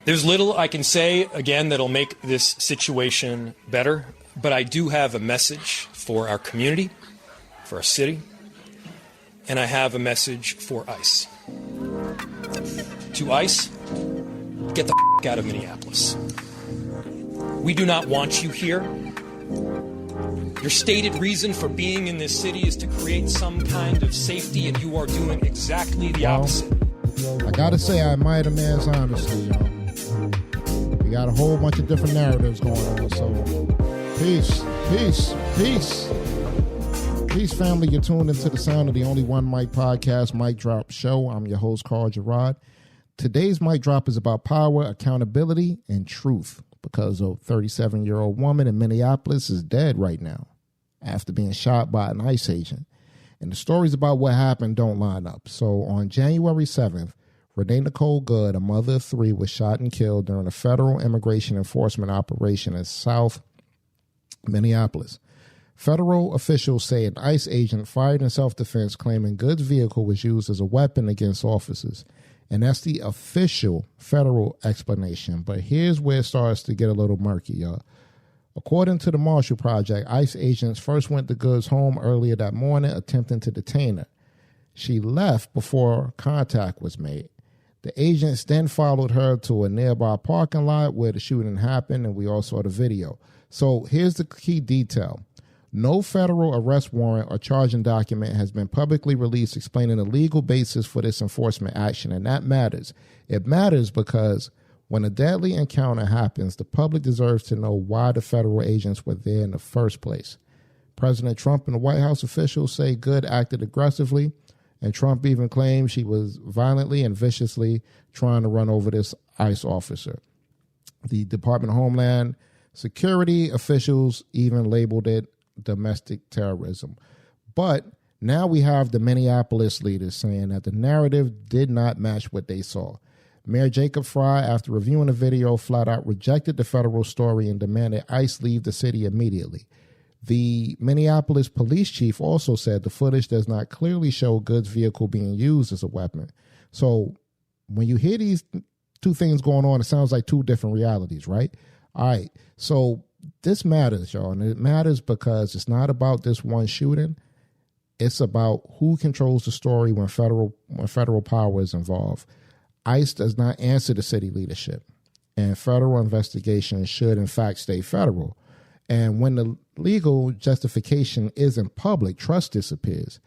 There's little I can say, again, that'll make this situation better, but I do have a message for our community, for our city, and I have a message for ICE. To ICE, get the out of Minneapolis. We do not want you here. Your stated reason for being in this city is to create some kind of safety, and you are doing exactly the opposite. I gotta say, I admire the man's honesty, y'all. We got a whole bunch of different narratives going on, so peace, peace, peace. Peace, family. You're tuned into the sound of the Only One Mic podcast, Mic Drop Show. I'm your host, Carl Gerard. Today's Mic Drop is about power, accountability, and truth, because a 37-year-old woman in Minneapolis is dead right now after being shot by an ICE agent. And the stories about what happened don't line up. So on January 7th, Renee Nicole Good, a mother of three, was shot and killed during a federal immigration enforcement operation in South Minneapolis. Federal officials say an ICE agent fired in self-defense, claiming Good's vehicle was used as a weapon against officers. And that's the official federal explanation. But here's where it starts to get a little murky, y'all. According to the Marshall Project, ICE agents first went to Good's home earlier that morning, attempting to detain her. She left before contact was made. The agents then followed her to a nearby parking lot where the shooting happened, and we all saw the video. So here's the key detail. No federal arrest warrant or charging document has been publicly released explaining the legal basis for this enforcement action, and that matters. It matters because when a deadly encounter happens, the public deserves to know why the federal agents were there in the first place. President Trump and the White House officials say Good acted aggressively, and Trump even claimed she was violently and viciously trying to run over this ICE officer. The Department of Homeland Security officials even labeled it domestic terrorism. But now we have the Minneapolis leaders saying that the narrative did not match what they saw. Mayor Jacob Fry, after reviewing the video, flat out rejected the federal story and demanded ICE leave the city immediately. The Minneapolis police chief also said the footage does not clearly show Good's vehicle being used as a weapon. So when you hear these two things going on, it sounds like two different realities, right? All right. So this matters, y'all, and it matters because it's not about this one shooting. It's about who controls the story when federal power is involved. ICE does not answer the city leadership, and federal investigations should, in fact, stay federal. And when the legal justification isn't public, trust disappears.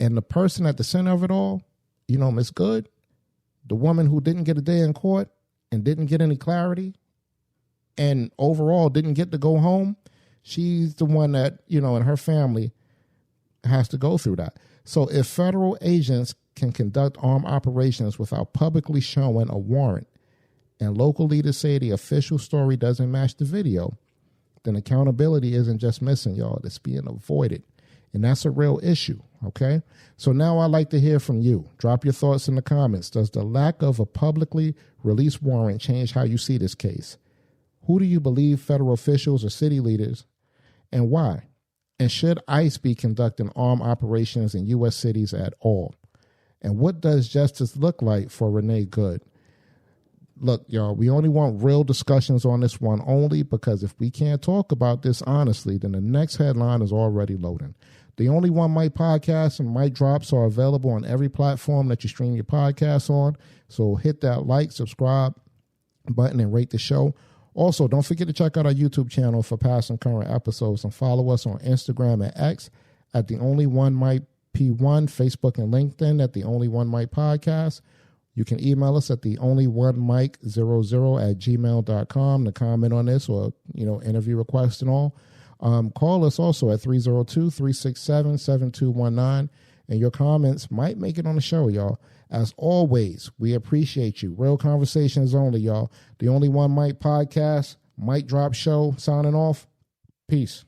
And the person at the center of it all, Miss Good, the woman who didn't get a day in court and didn't get any clarity, and overall didn't get to go home, she's the one that, and her family has to go through that. So if federal agents can conduct armed operations without publicly showing a warrant, and local leaders say the official story doesn't match the video, then accountability isn't just missing, y'all. It's being avoided. And that's a real issue, okay? So now I'd like to hear from you. Drop your thoughts in the comments. Does the lack of a publicly released warrant change how you see this case? Who do you believe, federal officials or city leaders, and why? And should ICE be conducting armed operations in U.S. cities at all? And what does justice look like for Renee Good? Look, y'all, we only want real discussions on this one only because if we can't talk about this honestly, then the next headline is already loading. The Only One Mic podcast and Mic Drops are available on every platform that you stream your podcasts on. So hit that like, subscribe button and rate the show. Also, don't forget to check out our YouTube channel for past and current episodes and follow us on Instagram and X at The Only One Mic P1, Facebook and LinkedIn at The Only One Mic Podcast. You can email us at theonlyonemic00@gmail.com to comment on this or, interview requests and all. Call us also at 302-367-7219, and your comments might make it on the show, y'all. As always, we appreciate you. Real conversations only, y'all. The Only One Mic podcast, Mic Drop Show, signing off. Peace.